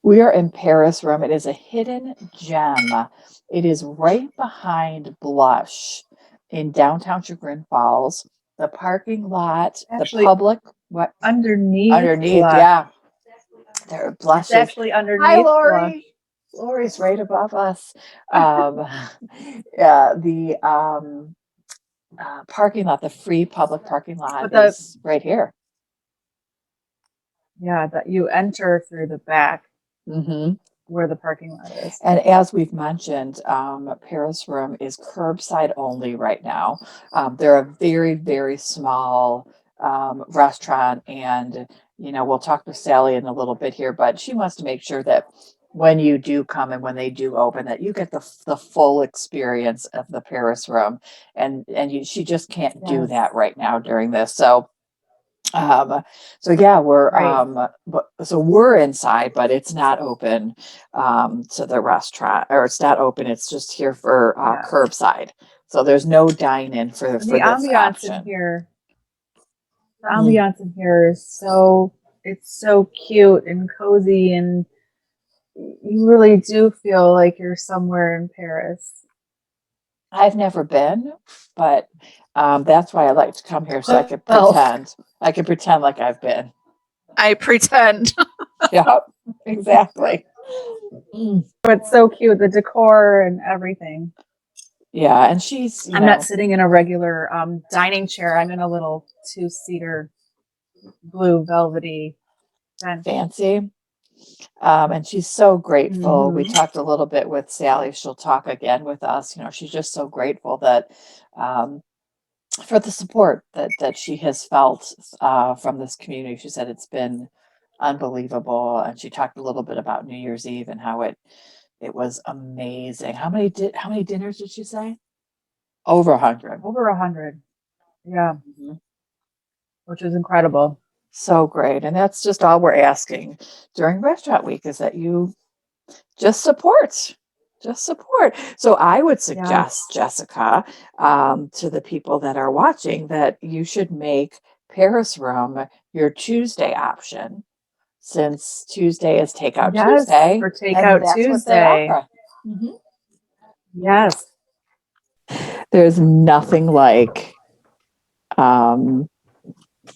We are in Paris Room. It is a hidden gem. It is right behind Blush in downtown Chagrin Falls. The parking lot, the Actually, public, what underneath underneath, Blush. yeah, there are It's blushes. actually Hi, underneath Blush. Lori. Lori's right above us. Um, yeah, the parking lot, the free public parking lot But the is right here. yeah, that you enter through the back Hmm. where the parking lot is. And as we've mentioned, Paris Room is curbside only right now. They're a very, very small restaurant, and we'll talk to Sally in a little bit here, but she wants to make sure that when you do come and when they do open, that you get the full experience of the Paris Room, she just can't do Yes. that right now during this. Um, so yeah, Right. we're inside, but it's not open to the restaurant, or it's not open. It's just here for Yeah. curbside. So there's no dine-in for The this ambiance in option. here, the Mm. ambiance in here is it's so cute and cozy, and you really do feel like you're somewhere in Paris. I've never been, but that's why I like to come here so I can Well, pretend. I can pretend like I've been. I pretend. Yep, exactly. Mm. It's so cute, the decor and everything. Yeah, and she's, I'm not sitting in a regular dining chair. I'm in a little two-seater blue velvety bench. fancy. And she's so grateful. We Mm-hmm. talked a little bit with Sally. She'll talk again with us. She's just so grateful that um, for the support that she has felt from this community. She said it's been unbelievable, and she talked a little bit about New Year's Eve and how it was amazing. How many dinners did she say? Over 100. Over 100. Yeah, Mhm. which is incredible. So great, and that's just all we're asking during Restaurant Week is that you just support. Just support. So I would suggest, Yes. Jessica, to the people that are watching, that you should make Paris Room your Tuesday option, since Tuesday is Takeout Yes, Tuesday, for and Takeout that's what they Tuesday. offer. Mhm. Yes. There's nothing like um,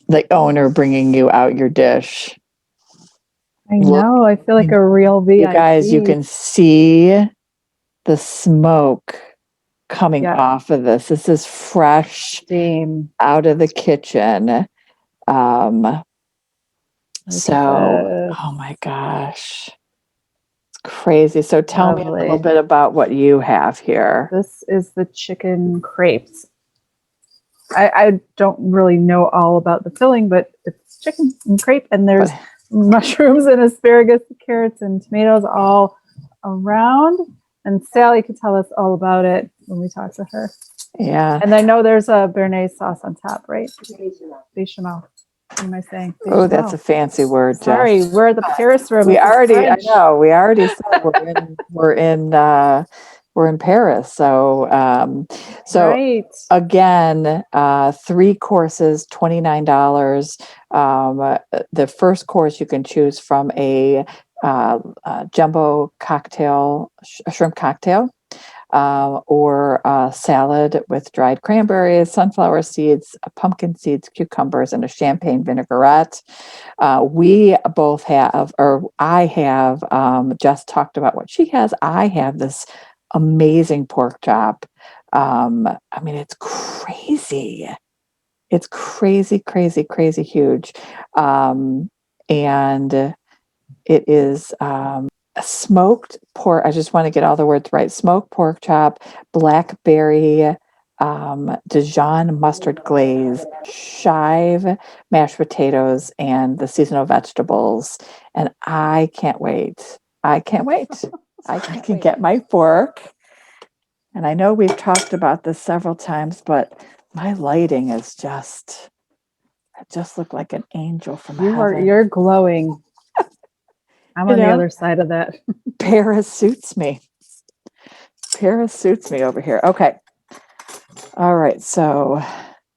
the owner bringing you out your dish. I Look, know. I feel like a real you guys, you VIP. can see the smoke coming Yeah, off of this. This is fresh steam. out of the kitchen. Um, Look at so, this. oh my gosh, it's crazy. So tell me a little Lovely. bit about what you have here. This is the chicken crepes. I don't really know all about the filling, but it's chicken and crepe, and But there's mushrooms and asparagus, carrots, and tomatoes all around. And Sally could tell us all about it when we talk to her. yeah. And I know there's a béarnaise sauce on top, right? Bechamel. What am I saying? Oh, that's a Bechamel. fancy word, Jess. Sorry, we're at the Paris room. We This is already, I French. know, we already said we're in Paris. So Right. again, 3 courses, $29. The first course you can choose from a jumbo cocktail, a shrimp cocktail, or a salad with dried cranberries, sunflower seeds, pumpkin seeds, cucumbers, and a champagne vinaigrette. We both have, or I have, Jess talked about what she has. I have this amazing pork chop. I mean, it's crazy. It's crazy, crazy, crazy huge. And it is a smoked pork. I just want to get all the words right. Smoked pork chop, blackberry, Dijon mustard glaze, chive, mashed potatoes, and the seasonal vegetables. And I can't wait. I can't wait. I can get my fork. And I know we've talked about this several times, but my lighting is I just look like an angel from heaven. You're glowing. I'm You on the know, other side of that. Paris suits me. Paris suits me over here. Okay. All right. So,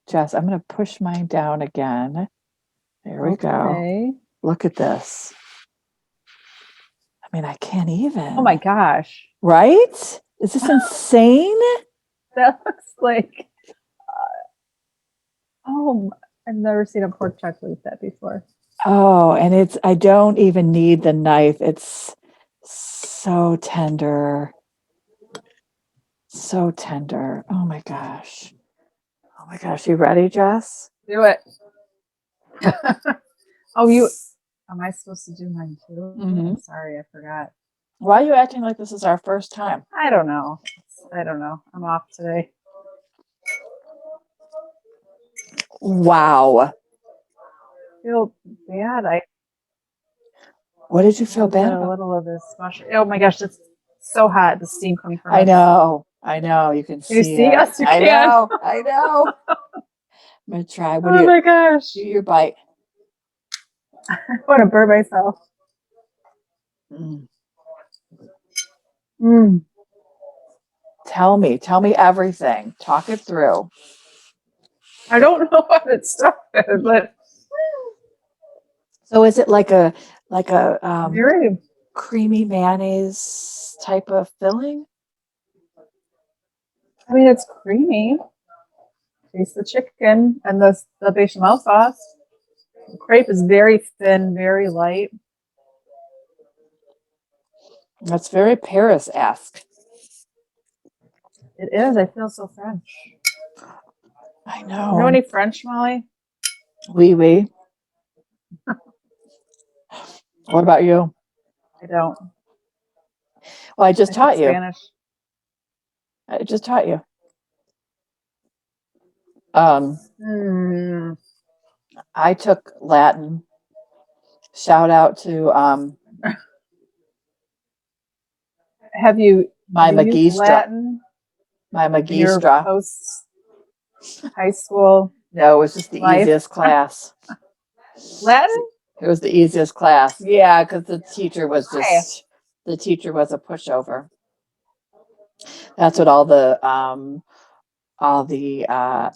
Jess, I'm going to push mine down again. There we go. Okay. Look at this. mean, I can't even. Oh my gosh. Right? Is this insane? That looks like, oh, I've never seen a pork chop like that before. Oh, and I don't even need the knife. It's so tender. So tender. Oh my gosh. Oh my gosh. You ready, Jess? Do it. Oh, you, am I supposed to do mine too? Mm-hmm. I'm sorry, I forgot. Why are you acting like this is our first time? I don't know. I don't know. I'm off today. Wow. I feel bad. I What did you feel want to bad get a about? little of this mushroom. Oh my gosh, it's so hot. The steam coming from I it. know. I know. You can Can you see see it. us? You I can. know. I know. I'm gonna try. What do Oh you my gosh. do your bite? I want to burn myself. Mm. Mm. Tell me everything. Talk it through. I don't know what it started, but So is it like a very. creamy mayonnaise type of filling? I mean, it's creamy. Taste the chicken and the bechamel sauce. The crepe is very thin, very light. That's very Paris-esque. It is. I feel so French. I You know know. any French, Molly? Oui, oui. What about you? I don't. Well, I just I took taught you. Spanish. I just taught you. Um, Hmm. I took Latin. Shout out to Have my you used magistra. Latin My in your magistra. post high school No, it was just the life? easiest class. Latin? It was the easiest class. Yeah, because Why? the teacher was a pushover. That's what all the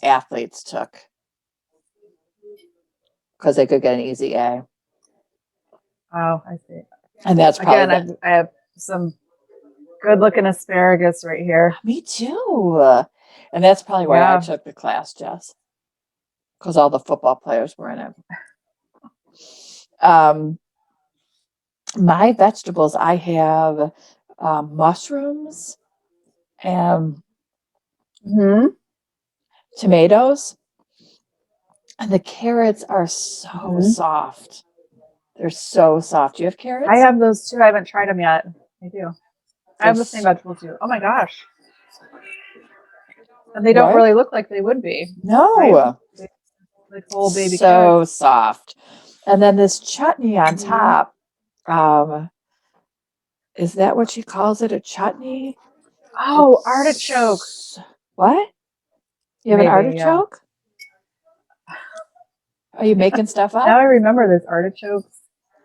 athletes took because they could get an easy A. Oh, I see. And that's probably Again, the I have some good looking asparagus right here. me too. And that's probably why I Yeah. took the class, Jess, because all the football players were in it. Um, my vegetables, I have mushrooms and Hmm. tomatoes, and the carrots are so Hmm. soft. They're so soft. Do you have I carrots? have those too. I haven't tried them yet. I do. I They're have the same vegetable too. Oh my gosh. And they don't what? really look like they would be, right? No, They, like whole baby so carrots. soft. And then this chutney on Hmm. top. Um, is that what she calls it? A chutney? Oh, artichoke. It's what? You have an Maybe, yeah. artichoke? Are you making stuff Now up? I remember there's artichokes.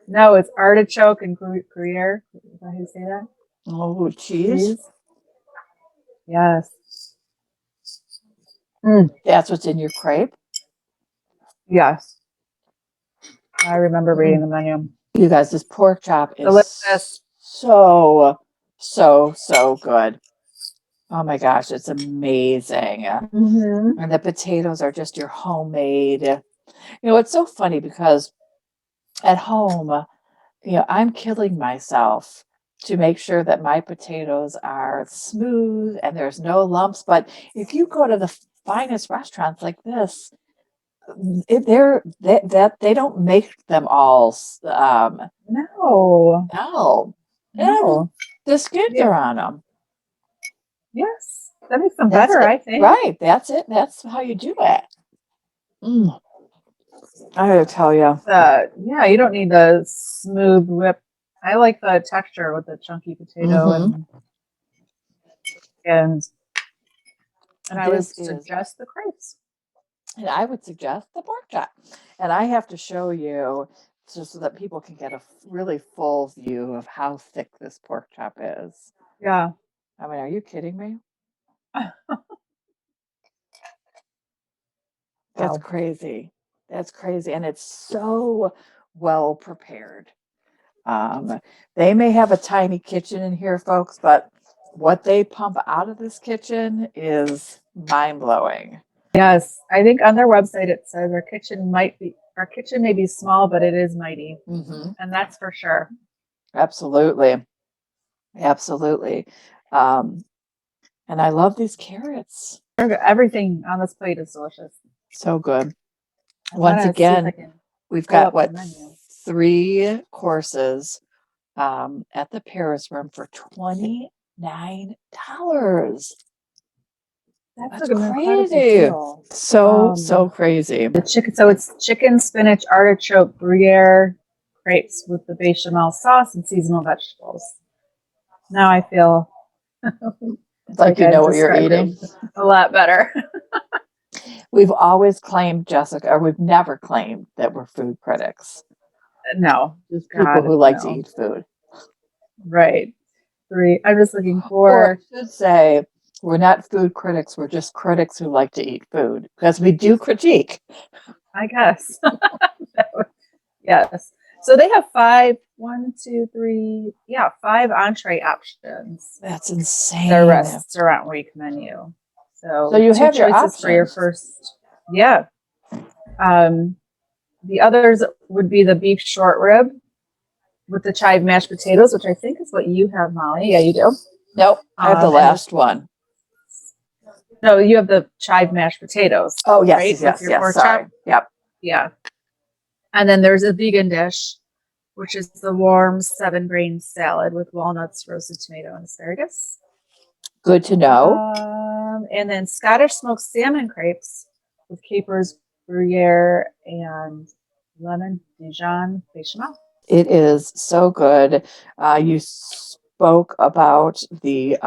No, it's artichoke and Gruyere. Is that how you say that? Oh, cheese. Cheese. Yes. Mm, That's what's in your crepe. yes. I remember reading Mm. the menu. You guys, this pork chop Delicious. is so good. Oh my gosh, it's amazing. Hmm. And the potatoes are just your homemade. You know, it's so funny because at home, you know, I'm killing myself to make sure that my potatoes are smooth and there's no lumps. But if you go to the finest restaurants like this, that they don't make them all. No, No, and no. the skins Yeah. are on them. Yes. That makes them That's better, it, I think. right? That's it. That's how you do it. Mm, I gotta tell you. Yeah, you don't need the smooth whip. I like the texture with the chunky potato Hmm. and and I would This is, suggest the crepes. and I would suggest the pork chop. And I have to show you just so that people can get a really full view of how thick this pork chop is. Yeah. I mean, are you kidding me? That's Wow. crazy. That's crazy. And it's so well prepared. They may have a tiny kitchen in here, folks, but what they pump out of this kitchen is mind blowing. Yes, I think on their website it says our kitchen may be small, but it is mighty, Mm-hmm. and that's for sure. Absolutely. Absolutely. Um, and I love these carrots. Everything on this plate is delicious. So good. I'm Once gonna see if I again, can we've pull got up the what, menu. 3 courses at the Paris Room for $29. That's That's like an incredible crazy. deal. So crazy. The chicken, so it's chicken, spinach, artichoke, Gruyere crepes with the bechamel sauce and seasonal vegetables. Now I feel Like you I've know what you're described eating. it a lot better. We've always claimed, Jessica, or we've never claimed that we're food critics. No, Just people God, who like to no. eat food. Right. 3. I'm just looking Or I for. should say, we're not food critics, we're just critics who like to eat food because we do critique. I guess. Yes. So they have 5, 1, 2, 3, 5 entree options. That's Their insane. restaurant week menu. So So you 2 have your choices for your options. first. Yeah. The others would be the beef short rib with the chive mashed potatoes, which I think is what you have, Molly. Yeah, you do. Nope, I have the And last one. no, you have the chive mashed potatoes. Oh, yes, right? With your pork sorry. chop. Yep. Yeah. And then there's a vegan dish, which is the warm 7-grain salad with walnuts, roasted tomato, and asparagus. Good to know. And then Scottish smoked salmon crepes with capers, Gruyere, and lemon Dijon bechamel. It is so good. You spoke about the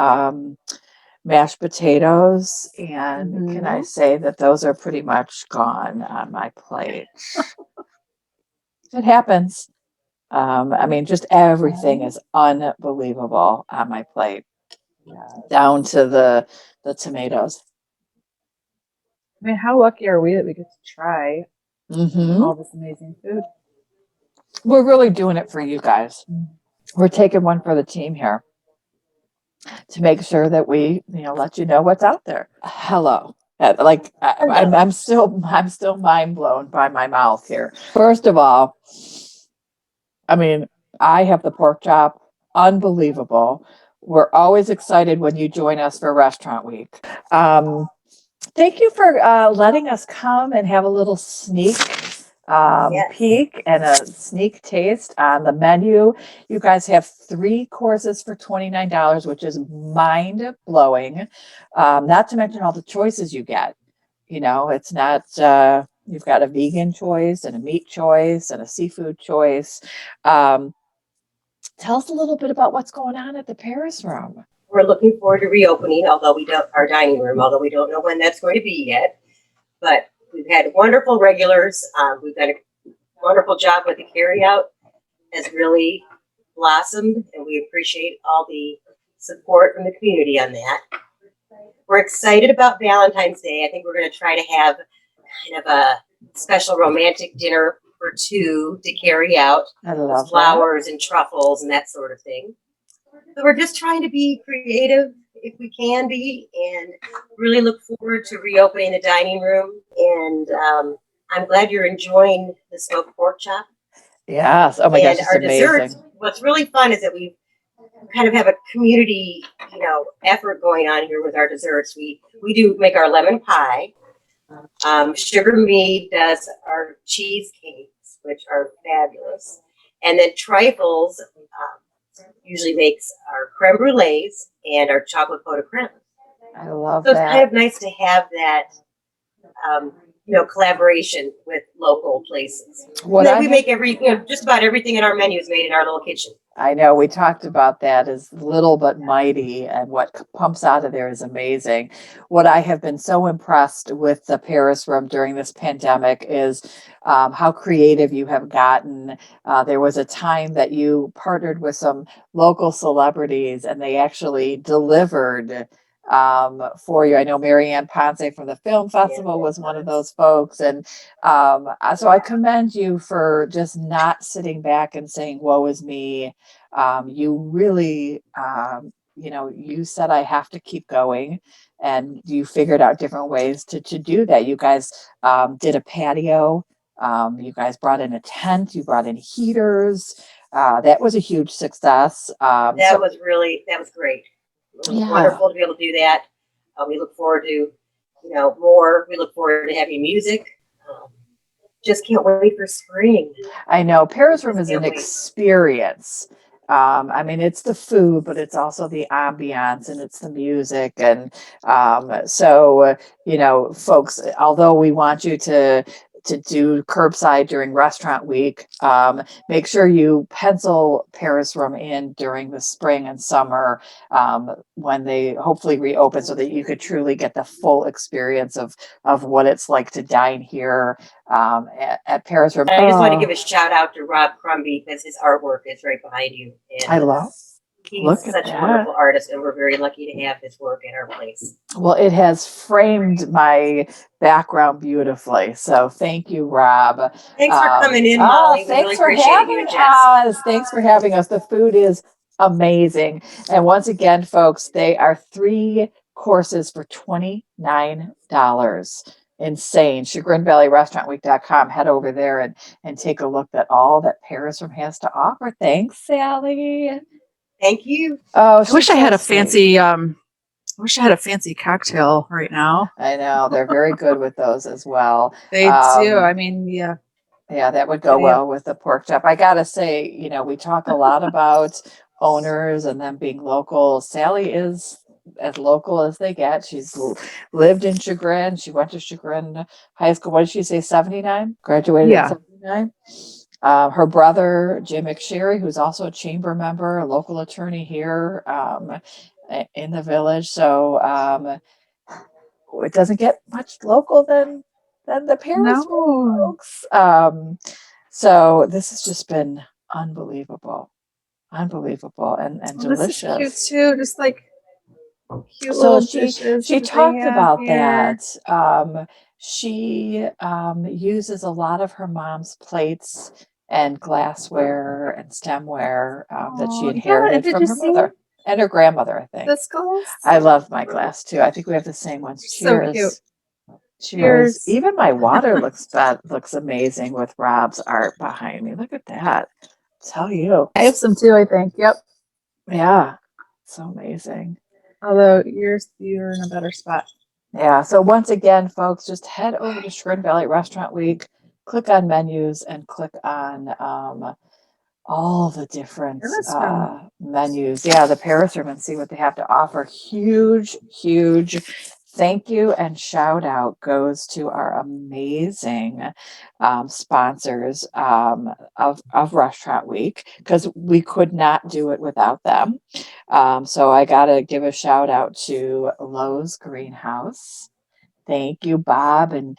mashed potatoes, and can I say that those are pretty much gone on my plate? It happens. I mean, just everything is unbelievable on my plate, down to the tomatoes. I mean, how lucky are we that we get to try Mm-hmm. all this amazing food? We're really doing it for you guys. We're taking one for the team here to make sure that we, let you know what's out there. Hello. I'm still mind blown by my mouth here. First of all, I mean, I have the pork chop, unbelievable. We're always excited when you join us for Restaurant Week. Thank you for letting us come and have a little sneak peek and a sneak taste on the menu. You guys have 3 courses for $29, which is mind blowing. Not to mention all the choices you get. It's not, you've got a vegan choice and a meat choice and a seafood choice. Tell us a little bit about what's going on at the Paris Room. We're looking forward to reopening, our dining room, although we don't know when that's going to be yet. But we've had wonderful regulars. We've done a wonderful job with the carryout. Has really blossomed, and we appreciate all the support from the community on that. We're excited about Valentine's Day. I think we're going to try to have kind of a special romantic dinner for 2 to carry out. I love flowers and truffles and that sort of thing. So we're just trying to be creative if we can be, and really look forward to reopening the dining room. And I'm glad you're enjoying the smoked pork chop. Yes. Oh my gosh, it's our amazing. desserts. What's really fun is that we kind of have a community, effort going on here with our desserts. We do make our lemon pie. Sugar Me does our cheesecakes, which are fabulous, and then Trifles usually makes our creme brulees and our chocolate pot de creme. I love So that. it's kind of nice to have that, collaboration with local places. We make just about everything in our menu is made in our little kitchen. I know we talked about that as little but mighty, and what pumps out of there is amazing. What I have been so impressed with the Paris Room during this pandemic is how creative you have gotten. There was a time that you partnered with some local celebrities, and they actually delivered for you. I know Marianne Ponce from the film festival was one of those folks. And so I commend you for just not sitting back and saying, woe is me. You really, you said, I have to keep going. And you figured out different ways to do that. You guys did a patio. You guys brought in a tent. You brought in heaters. That was a huge success. That was great. It was wonderful to be able to do that. We look forward to, more. We look forward to having music. Just can't wait for spring. I know Paris Room is an experience. I mean, it's the food, but it's also the ambiance and it's the music. And folks, although we want you to do curbside during restaurant week, make sure you pencil Paris Room in during the spring and summer when they hopefully reopen, so that you could truly get the full experience of what it's like to dine here at Paris Room. I just want to give a shout out to Rob Crumby, because his artwork is right behind you. And I love. He's such a wonderful artist, and we're very lucky to have his work at our place. Well, it has framed my background beautifully. So thank you, Rob. Thanks for coming in, Molly. Thanks for having us. Thanks for having us. The food is amazing. And once again, folks, they are 3 courses for $29. Insane. ChagrinValleyRestaurantWeek.com. Head over there and take a look at all that Paris Room has to offer. Thanks, Sally. Thank you. Oh, I wish I had a fancy cocktail right now. I know they're very good with those as well. They do. I mean, yeah. Yeah, that would go well with the pork chop. I gotta say, we talk a lot about owners and them being local. Sally is as local as they get. She's lived in Chagrin. She went to Chagrin High School. What did she say? 79? Graduated in 79? Her brother, Jim McSherry, who's also a chamber member, a local attorney here in the village. So it doesn't get much local than the Paris folks. So this has just been unbelievable and delicious. This is cute too, just like cute So little she dishes that talked they have about here. that. She uses a lot of her mom's plates and glassware and stemware that she inherited from her mother and her grandmother, I think. This glass? I love my glass too. I think we have the same ones. Cheers. So cute. Cheers. Even my water looks amazing with Rob's art behind me. Look at that. I'll tell you. I have some too, I think. Yep. Yeah. So amazing. Although you're in a better spot. Yeah. So once again, folks, just head over to Chagrin Valley Restaurant Week, click on menus, and click on all the different menus. Yeah, the Paris Room, and see what they have to offer. Huge thank you and shout out goes to our amazing sponsors of Restaurant Week, because we could not do it without them. So I got to give a shout out to Lowe's Greenhouse. Thank you, Bob and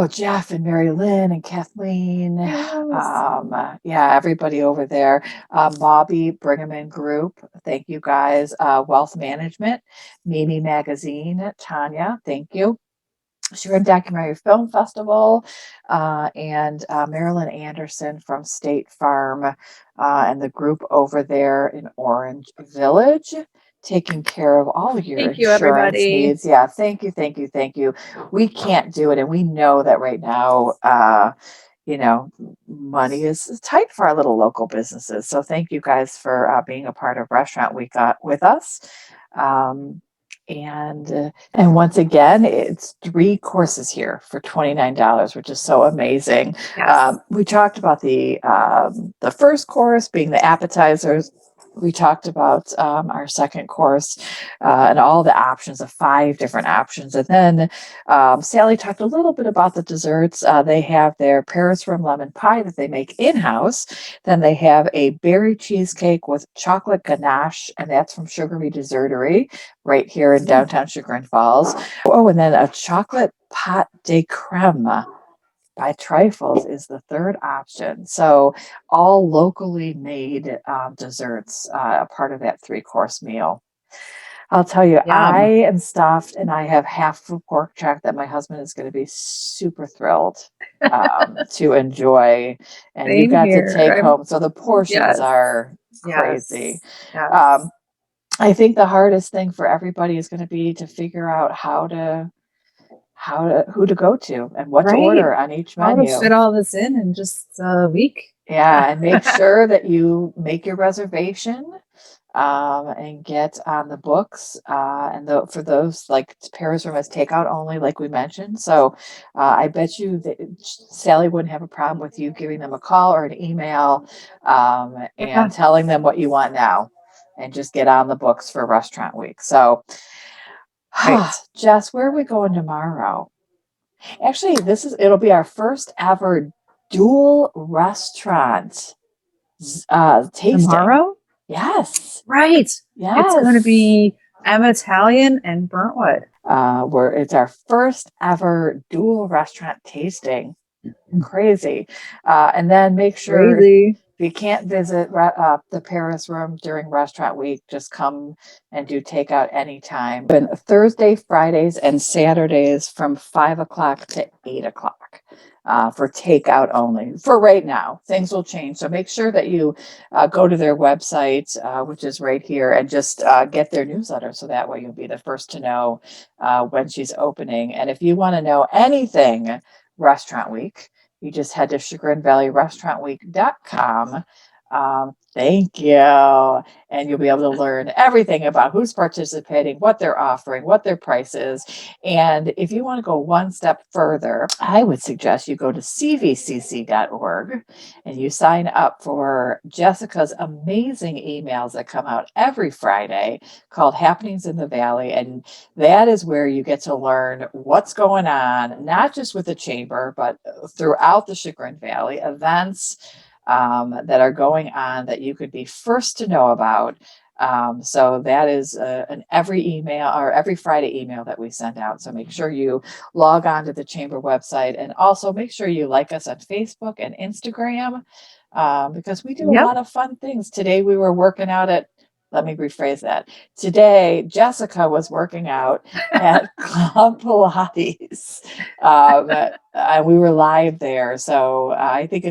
Jeff and Mary Lynn and Kathleen. Everybody over there. Bobby Brigham Group. Thank you guys. Wealth Management, Mimi Magazine, Tanya. Thank you. Chagrin Documentary Film Festival, and Marilyn Anderson from State Farm and the group over there in Orange Village, taking care of all of your insurance needs. Yeah, thank you. We can't do it, and we know that right now, money is tight for our little local businesses. So thank you guys for being a part of Restaurant Week with us. And once again, it's 3 courses here for $29, which is so amazing. Yes. We talked about the first course being the appetizers. We talked about our second course and all the options, of 5 different options. And then Sally talked a little bit about the desserts. They have their Paris Room lemon pie that they make in-house. Then they have a berry cheesecake with chocolate ganache, and that's from Sugary Dessertery right here in downtown Chagrin Falls. Oh, and then a chocolate pâte de crème by Trifles is the third option. So all locally made desserts, a part of that 3-course meal. I'll tell you, I Yum. am stuffed and I have half a pork chop that my husband is going to be super thrilled to enjoy. And you've Same got to here. take home. So the portions Yes. are Yes. crazy. Yes. I think the hardest thing for everybody is going to be to figure out who to go to and what to Right. order on each How to menu. fit all this in just a week. Yeah, and make sure that you make your reservation and get on the books. And for those, like Paris Room is takeout only, like we mentioned. So I bet you that Sally wouldn't have a problem with you giving them a call or an email Yeah. and telling them what you want now, and just get on the books for Restaurant Week. So, Right. Jess, where are we going tomorrow? Actually, it'll be our first ever dual restaurant tasting. Tomorrow? Yes. Right. Yes. It's going to be Emma Italian and Burntwood. Where it's our first ever dual restaurant tasting. Crazy. And then make sure Crazy. if you can't visit the Paris Room during Restaurant Week, just come and do takeout anytime. But Thursday, Fridays, and Saturdays from 5 o'clock to 8 o'clock for takeout only. For right now, things will change. So make sure that you go to their website, which is right here, and just get their newsletter. So that way you'll be the first to know when she's opening. And if you want to know anything Restaurant Week, you just head to chagrinvalleyrestaurantweek.com. Thank you. And you'll be able to learn everything about who's participating, what they're offering, what their price is. And if you want to go one step further, I would suggest you go to cvcc.org and you sign up for Jessica's amazing emails that come out every Friday called Happenings in the Valley. And that is where you get to learn what's going on, not just with the chamber, but throughout the Chagrin Valley, events that are going on that you could be first to know about. So that is an every email or every Friday email that we send out. So make sure you log on to the chamber website, and also make sure you like us on Facebook and Instagram because we do a lot of fun things. Today we were working out let me rephrase that. Today, Jessica was working out at Club Pilates. And we were live there. So I think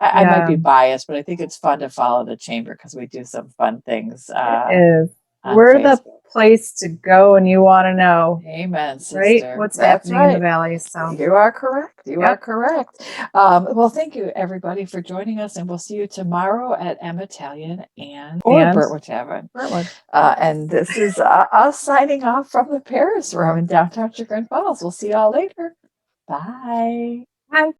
I might be biased, but I think it's fun to follow the chamber because we do some fun things. It is. We're the place to go and you want to know. Amen, sister. Right? What's happening in the valley. So you are correct. You are correct. Well, thank you everybody for joining us, and we'll see you tomorrow at Emma Italian or Burntwood Tavern. And this is us signing off from the Paris Room in downtown Chagrin Falls. We'll see y'all later. Bye. Bye.